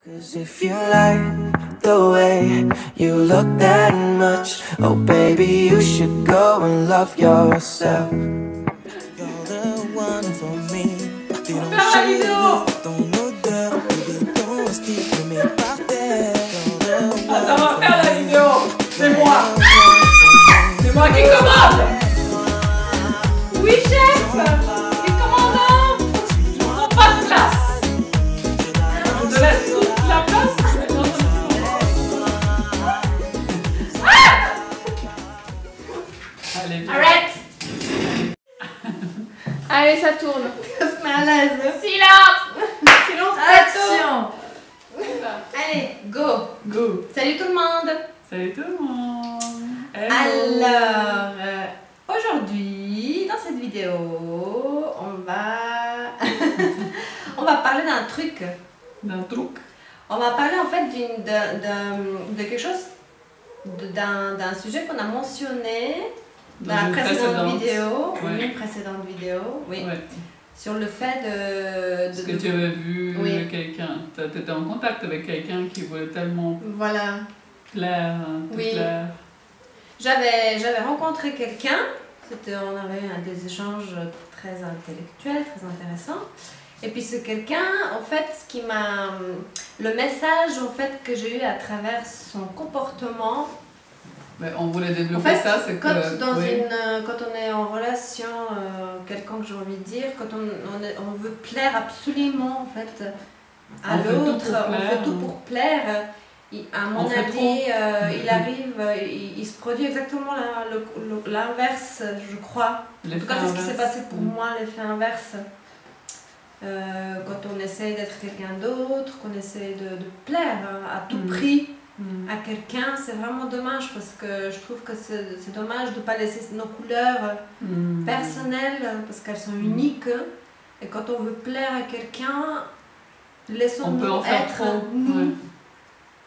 'Cause if you like the way you look that much, oh baby, you should go and love yourself. You're the one for me. Ton odeur, ton style, je mets par terre. Ça va faire la vidéo. C'est moi. C'est moi qui commande. Oui, chef. Les commandants. Je prends pas de place. Je te laisse toute la place. Allez, viens. Arrête. Allez, ça tourne. On se met à l'aise. Silence. Silence, action. Allez, Go. Go. salut tout le monde. Salut tout le monde. Hello. Alors, aujourd'hui, dans cette vidéo, on va parler d'un truc. D'un truc. On va parler en fait de quelque chose, d'un sujet qu'on a mentionné dans la une précédente vidéo, Ouais. une précédente vidéo, oui, Ouais. sur le fait de... Parce que tu avais vu Oui. quelqu'un, tu étais en contact avec quelqu'un qui voulait tellement Voilà. plaire, te Oui. plaire. J'avais rencontré quelqu'un, on avait eu des échanges très intellectuels, très intéressants. Et puis ce quelqu'un, en fait, le message en fait que j'ai eu à travers son comportement. Mais on voulait En développer fait, ça, c'est quand que... oui. quand on est en relation, quelqu'un que j'ai envie de dire, quand on veut plaire absolument en fait à On fait tout l'autre, pour on plaire. fait tout pour plaire. À mon On fait avis, trop. il arrive, il se produit exactement l'inverse, je crois. En tout cas, c'est ce qui s'est passé pour moi, l'effet inverse. Quand on essaye d'être quelqu'un d'autre, qu'on essaye de plaire à tout prix à quelqu'un, c'est vraiment dommage parce que je trouve que c'est dommage de ne pas laisser nos couleurs personnelles parce qu'elles sont uniques. Et quand on veut plaire à quelqu'un, On peut laissons-nous en faire être trop. nous. Ouais.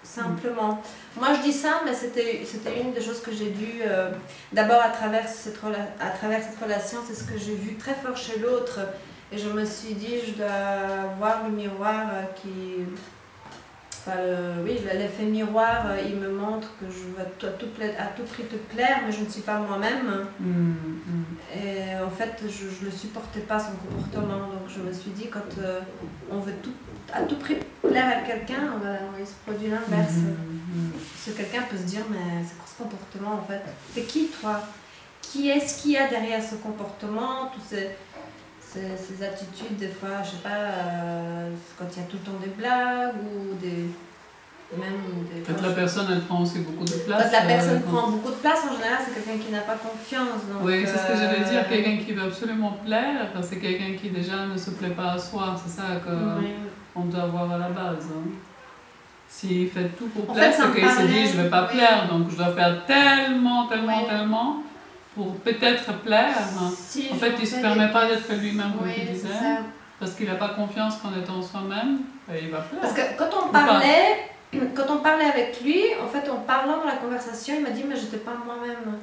Simplement. Moi je dis ça, mais c'était une des choses que j'ai dû, d'abord à travers cette relation, c'est ce que j'ai vu très fort chez l'autre. Et je me suis dit, je dois voir le miroir qui... Enfin, l'effet miroir, il me montre que je veux à tout prix te plaire, mais je ne suis pas moi-même. Et en fait, je ne supportais pas son comportement. Donc je me suis dit, quand on veut à tout prix plaire à quelqu'un, il se produit l'inverse. Parce que quelqu'un peut se dire, mais c'est quoi ce comportement en fait? T'es qui toi? Qui est-ce qu'il y a derrière ce comportement? Tous ces attitudes, des fois, je sais pas, quand il y a tout le temps des blagues ou Peut-être la personne, elle prend aussi beaucoup de place. Quand la personne prend beaucoup de place, en général, c'est quelqu'un qui n'a pas confiance. Donc, oui, c'est ce que j'allais dire. Quelqu'un qui veut absolument plaire, c'est quelqu'un qui déjà ne se plaît pas à soi. C'est ça qu'on doit avoir à la base. S'il fait tout pour plaire, c'est qu'il se dit, je ne vais pas plaire, donc je dois faire tellement pour peut-être plaire. Si en fait, il ne se permet pas d'être lui-même, comme tu c'est disais, ça. parce qu'il n'a pas confiance qu'en étant soi-même, il va plaire. Parce que quand on parlait avec lui, en fait, en parlant dans la conversation, il m'a dit, mais je n'étais pas moi-même.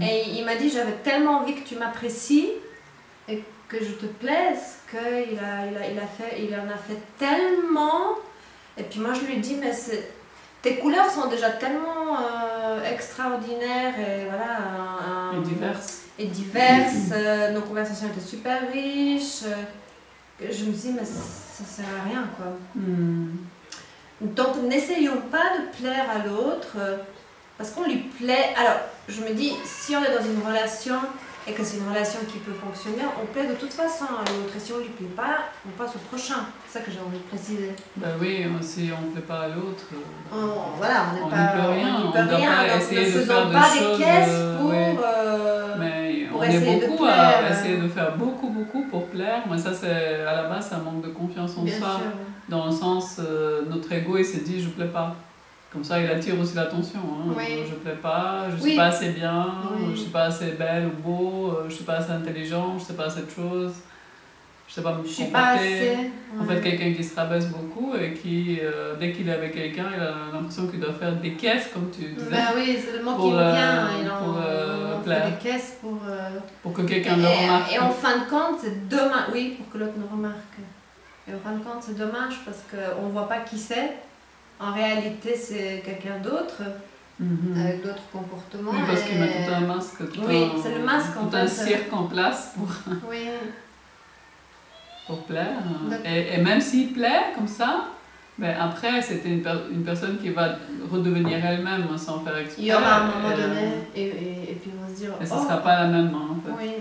Et il m'a dit, j'avais tellement envie que tu m'apprécies et que je te plaise, qu'il en a fait tellement. Et puis moi, je lui ai dit, mais tes couleurs sont déjà tellement extraordinaires et voilà. Et diverses. Nos conversations étaient super riches. Je me suis dit, mais ça sert à rien quoi. Donc n'essayons pas de plaire à l'autre parce qu'on lui plaît. Alors je me dis, si on est dans une relation et que c'est une relation qui peut fonctionner, on plaît de toute façon à l'autre. Et si on ne lui plaît pas, on passe au prochain. C'est ça que j'ai envie de préciser. Ben oui, si on ne plaît pas à l'autre, voilà, on n'y peut rien. On ne doit pas essayer de faire des choses. Des caisses pour, mais pour on essayer est beaucoup à essayer de faire beaucoup pour plaire. Mais ça, c'est à la base, c'est un manque de confiance en soi. Sûr. Dans le sens, notre ego, il s'est dit, je ne plais pas. Comme ça, il attire aussi l'attention. Oui. Je ne plais pas, je ne suis pas assez bien, je ne suis pas assez belle ou beau, je ne suis pas assez intelligent, je ne sais pas assez de choses, je ne sais pas me comporter. Pas assez. En fait, quelqu'un qui se rabaisse beaucoup et qui, dès qu'il est avec quelqu'un, il a l'impression qu'il doit faire des caisses, comme tu disais. Ben oui, c'est le mot qui me vient. Il plaire. fait des caisses pour que quelqu'un le remarque. Et en fin de compte, c'est dommage. Oui, pour que l'autre nous remarque. Et en fin de compte, c'est dommage parce qu'on ne voit pas qui c'est. En réalité, c'est quelqu'un d'autre, avec d'autres comportements. Oui, parce qu'il met tout un masque, c'est le masque, tout un cirque en place pour plaire. Et même s'il plaît comme ça, ben après, c'était une personne qui va redevenir elle-même sans faire exprès. Il y aura un moment donné, et puis on va se dire... Et ce ne sera pas la même, en fait. Oui.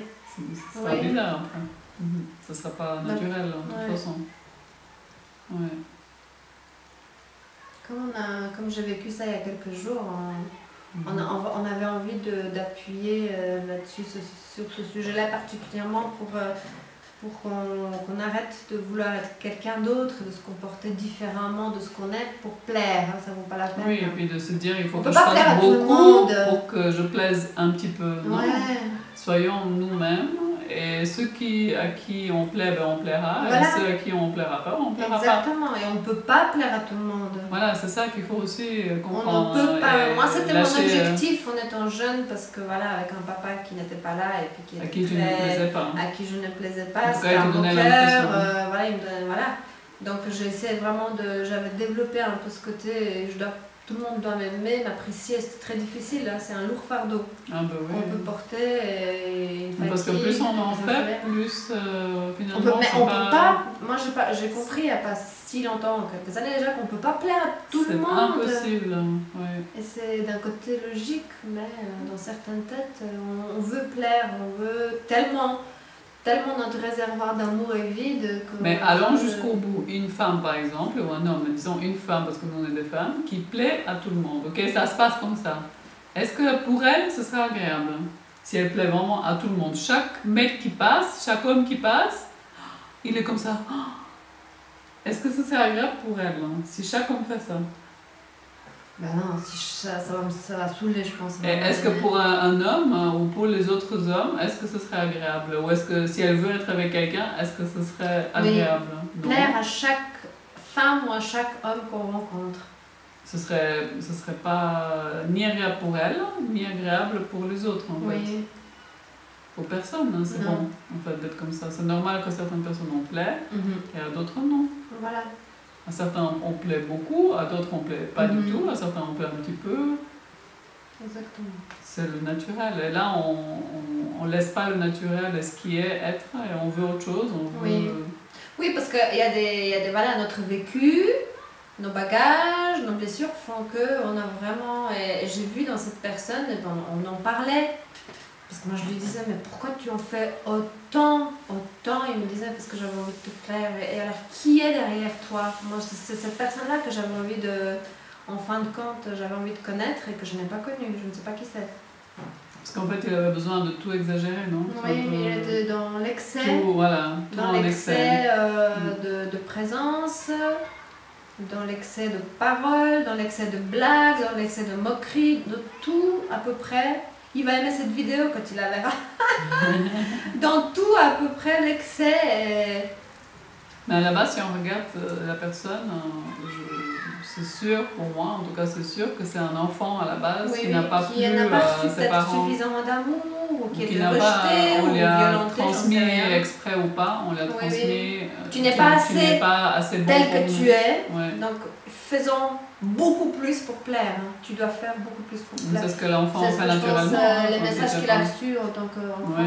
Ce sera bizarre, après. Ce ne sera pas naturel, de toute façon. Ouais. Comme j'ai vécu ça il y a quelques jours, on avait envie d'appuyer là-dessus, sur ce sujet-là particulièrement pour qu'on arrête de vouloir être quelqu'un d'autre, de se comporter différemment de ce qu'on est pour plaire, hein, ça vaut pas la peine. Oui, et puis de se dire il faut que je fasse fasse beaucoup pour que je plaise un petit peu. Non. Soyons nous-mêmes, et ceux à qui on plaît, ben on plaira, et ceux à qui on plaira pas, on plaira pas. Exactement, et on ne peut pas plaire à tout le monde. Voilà, c'est ça qu'il faut aussi comprendre. On ne peut pas. Moi, c'était mon objectif en étant jeune, parce que voilà, avec un papa qui n'était pas là, et puis qui était à qui tu ne plaisais pas. À qui je ne plaisais pas, c'était un beau cœur, voilà, il me donnait, voilà. Donc j'ai essayé vraiment j'avais développé un peu ce côté, tout le monde doit m'aimer, m'apprécier, c'est très difficile, hein, c'est un lourd fardeau qu'on peut porter. Parce que plus on en fait, plus finalement on peut pas, moi j'ai compris il n'y a pas si longtemps, quelques années déjà, qu'on ne peut pas plaire à tout le monde. C'est impossible, Et c'est d'un côté logique, mais dans certaines têtes, on veut plaire, on veut tellement notre réservoir d'amour est vide. Mais allons jusqu'au bout. Une femme, par exemple, ou un homme, disons une femme, parce que nous on est des femmes, qui plaît à tout le monde. Ok, ça se passe comme ça. Est-ce que pour elle, ce sera agréable? Si elle plaît vraiment à tout le monde. Chaque mec qui passe, chaque homme qui passe, il est comme ça. Est-ce que ce serait agréable pour elle, si chaque homme fait ça? Ben non, ça va saouler, je pense. Est-ce que pour un homme ou pour les autres hommes, est-ce que ce serait agréable? Ou est-ce que si elle veut être avec quelqu'un, est-ce que ce serait agréable? Plaire à chaque femme ou à chaque homme qu'on rencontre. Ce serait pas ni agréable pour elle, ni agréable pour les autres, en fait. Pour personne, hein, c'est bon, en fait, d'être comme ça. C'est normal que certaines personnes en plaisent, et à d'autres non. Voilà. À certains on plaît beaucoup, à d'autres on plaît pas du tout, à certains on plaît un petit peu. Exactement. C'est le naturel. Et là, on laisse pas le naturel et ce qui est être, et on veut autre chose. Oui, parce qu'il y a des voilà, notre vécu, nos bagages, nos blessures font qu'on a vraiment... Et j'ai vu dans cette personne, on en parlait, parce que moi je lui disais, mais pourquoi tu en fais autant? Il me disait, parce que j'avais envie de te plaire. Et alors, qui est derrière toi? Moi, c'est cette personne-là que j'avais envie en fin de compte, j'avais envie de connaître et que je n'ai pas connue. Je ne sais pas qui c'est. Parce qu'en fait, il avait besoin de tout exagérer, non? Oui, il était dans l'excès. Dans l'excès de présence, dans l'excès de parole, dans l'excès de blagues, dans l'excès de moquerie, de tout à peu près. Il va aimer cette vidéo quand il la verra. Dans tout à peu près l'excès. Mais à la base, si on regarde la personne, c'est sûr, pour moi en tout cas, c'est sûr que c'est un enfant à la base qui n'a pas pu reçu ses parents, suffisamment d'amour, ou qui était n'a rejeté, pas, on ou lui a violenté, transmis exprès ou pas, on lui a transmis. Tu n'es pas assez bon tel que tu es, donc faisons beaucoup plus pour plaire. Tu dois faire beaucoup plus pour plaire. C'est ce que l'enfant fait naturellement. Les messages qu'il a reçus en tant qu'enfant.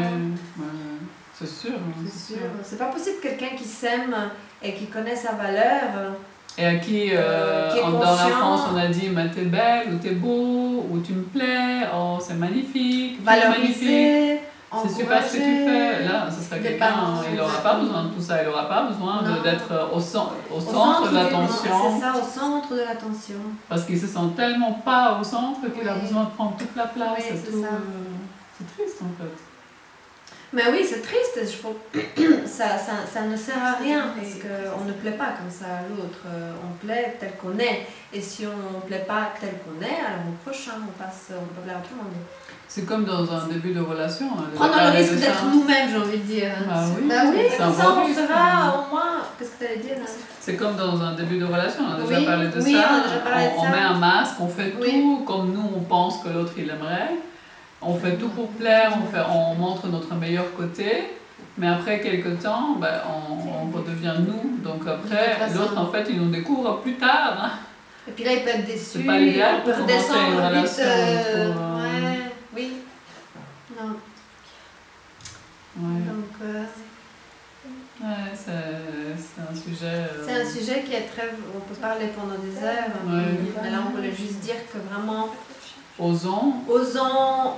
C'est sûr. C'est sûr. C'est pas possible quelqu'un qui s'aime et qui connaît sa valeur. Et à qui, dans l'enfance, on a dit t'es belle, ou t'es beau, ou tu me plais, oh c'est magnifique, valoriser, c'est super ce que tu fais. Là, ce serait quelqu'un, il n'aura pas besoin de tout ça, il n'aura pas besoin d'être au centre de l'attention. C'est ça, au centre de l'attention. Parce qu'il se sent tellement pas au centre qu'il a besoin de prendre toute la place. Oui, c'est triste en fait. Mais oui, c'est triste, je trouve. ça ne sert à rien parce qu'on ne plaît pas comme ça à l'autre. On plaît tel qu'on est. Et si on ne plaît pas tel qu'on est, alors au prochain, on peut plaire à tout le monde. C'est comme dans un début de relation. Prendre le risque d'être nous-mêmes, j'ai envie de dire. Bah oui, comme ça on sera au moins... Qu'est-ce que tu allais dire là? C'est comme dans un début de relation, on a déjà parlé de ça. On met un masque, on fait tout comme nous on pense que l'autre il aimerait. On fait tout pour plaire, on montre notre meilleur côté, mais après quelques temps, on redevient nous Donc après, l'autre, en fait, il nous découvre plus tard. Hein. Et puis là, il peut être déçu. C'est pas l'idéal pour pour commencer une relation. Ouais, oui. Non. Ouais. Donc, ouais, c'est un sujet... C'est un sujet qui est très... On peut parler pendant des heures. Ouais. Mais là, on voulait juste dire que vraiment... Osons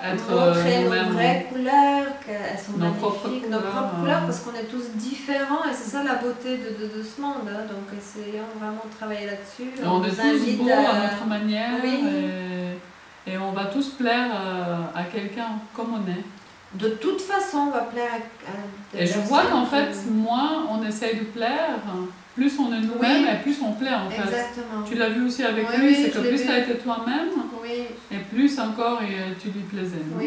être montrer nos vraies couleurs, qu'elles sont magnifiques, nos propres couleurs, parce qu'on est tous différents et c'est ça la beauté de ce monde. Hein. Donc essayons vraiment de travailler là-dessus. On est tous beaux à notre manière, oui. et on va tous plaire à quelqu'un comme on est. De toute façon, on va plaire à et je vois qu'en fait, moins on essaye de plaire, plus on est nous-mêmes et plus on plaît en fait. Exactement. Tu l'as vu aussi avec lui, c'est que plus tu as été toi-même, et plus encore tu lui plaisais. Non?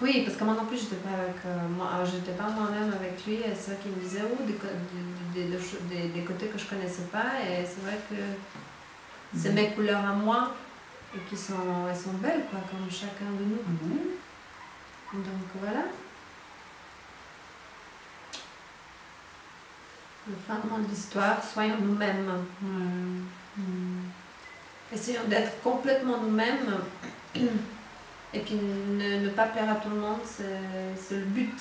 Oui, parce que moi non plus, j'étais pas moi-même avec lui, et c'est vrai qu'il me disait des côtés que je connaissais pas, et c'est vrai que c'est mes couleurs à moi, et elles sont belles, quoi, comme chacun de nous. Donc voilà. Le fondement de l'histoire, soyons nous-mêmes. Essayons d'être complètement nous-mêmes. Et puis ne pas plaire à tout le monde, c'est le but.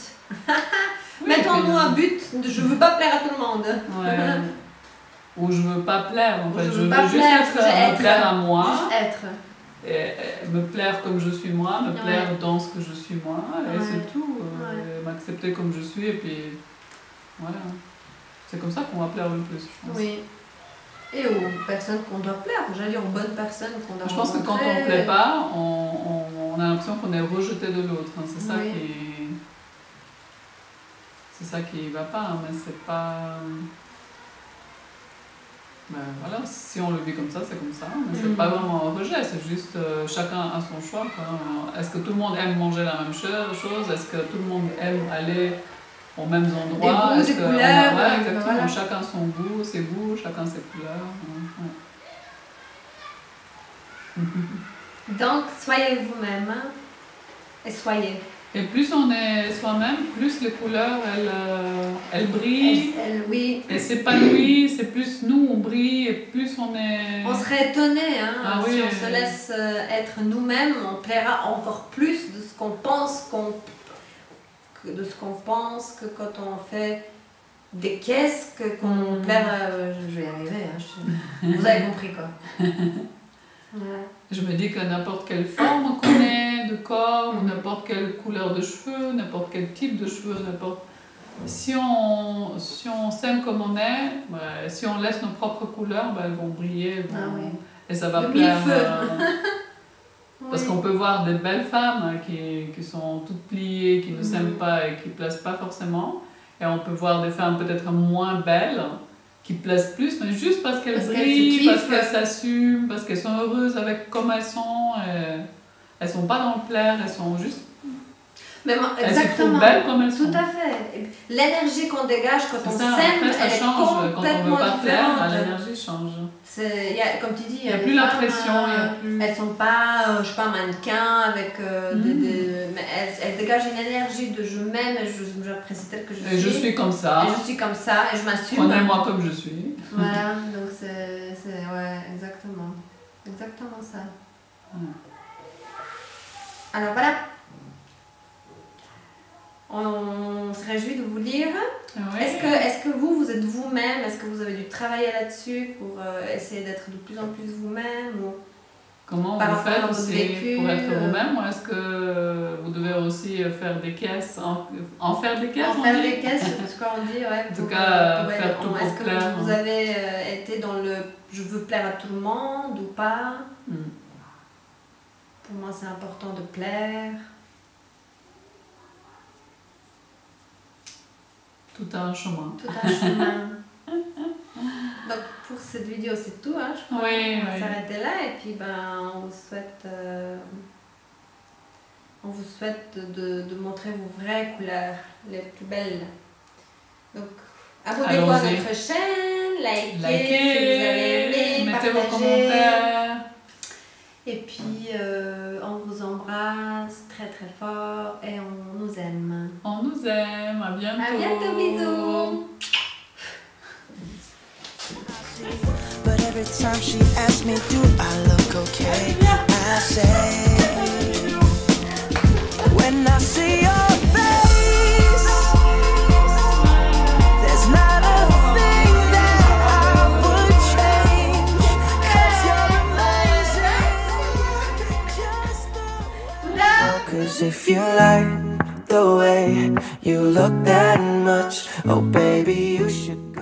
Mettons-nous un but, je veux pas plaire à tout le monde. Ouais. Ou je veux pas plaire, en fait. Je veux juste me plaire à moi. Juste être. Et me plaire comme je suis moi, me plaire dans ce que je suis moi, et c'est tout. M'accepter comme je suis, et puis voilà. C'est comme ça qu'on va plaire le plus, je pense. Oui. Et aux personnes qu'on doit plaire, j'allais dire aux bonnes personnes qu'on doit Je pense que quand on ne plaît pas, on a l'impression qu'on est rejeté de l'autre. Hein. C'est ça c'est ça qui va pas, hein, mais c'est pas... Ben voilà, si on le vit comme ça, c'est comme ça. Mais c'est pas vraiment un rejet, c'est juste chacun a son choix. Est-ce que tout le monde aime manger la même chose? Est-ce que tout le monde aime aller aux mêmes endroits? Des goûts, des couleurs. Exactement, Voilà. Chacun son goût, ses goûts, chacun ses couleurs. Donc, soyez vous-même, hein, et soyez. Et plus on est soi-même, plus les couleurs, elles brillent, elles s'épanouissent, et plus nous on brille, et plus on est... On serait étonné, hein, si on se laisse être nous-mêmes, on plaira encore plus de ce qu'on pense, que quand on fait des caisses, qu'on plaira... je vais y arriver, hein, vous avez compris quoi. Je me dis que n'importe quelle forme qu'on ait de corps, ou n'importe quelle couleur de cheveux, n'importe quel type de cheveux, si on s'aime comme on est, si on laisse nos propres couleurs, elles vont briller, et ça va plaire. Parce qu'on peut voir des belles femmes qui sont toutes pliées, qui ne s'aiment pas et qui ne plaisent pas forcément, et on peut voir des femmes peut-être moins belles, qui plaisent plus, mais juste parce qu'elles brillent, parce qu'elles s'assument, parce qu'elles sont heureuses avec comme elles sont. Elles sont pas dans le plaire, elles sont juste... Mais moi, elles se trouvent belles comme elles sont. Tout à fait. L'énergie qu'on dégage quand on s'aime, elle est complètement quand on veut pas plaire, l'énergie change. Comme tu dis, il n'y a plus la pression, elles sont pas, je sais pas, mannequins avec mais elles dégagent une énergie de je m'aime, j'apprécie telle que je suis. Et je suis comme ça. Et je suis comme ça, et je m'assume. Prenez-moi comme je suis. Voilà, donc c'est exactement. Exactement ça. Alors voilà. On se réjouit de vous lire. Oui. Est-ce que vous êtes vous-même? Est-ce que vous avez dû travailler là-dessus pour essayer d'être de plus en plus vous-même ou... Comment vous faites aussi pour être vous-même, ou est-ce que vous devez aussi faire des caisses, en faire des caisses? En faire des caisses, c'est ce qu'on dit, ouais. En tout cas, faire tout pour plaire. Est-ce que vous avez été dans le « je veux plaire à tout le monde » ou pas? Pour moi, c'est important de plaire. Tout un chemin. Tout un chemin. Donc pour cette vidéo c'est tout, hein, je crois. On va s'arrêter là et puis on vous souhaite de montrer vos vraies couleurs, les plus belles. Donc abonnez-vous à notre chaîne, likez si vous avez aimé, mettez partagez. vos commentaires. Et puis on vous embrasse très très fort et on nous aime. On nous aime. À bientôt. À bientôt, bisous. But every time she asks me, do I look okay? I say, when I see your face, there's not a thing that I would change. 'Cause you're amazing, just the way. 'Cause if you like the way you look that much, oh baby, you should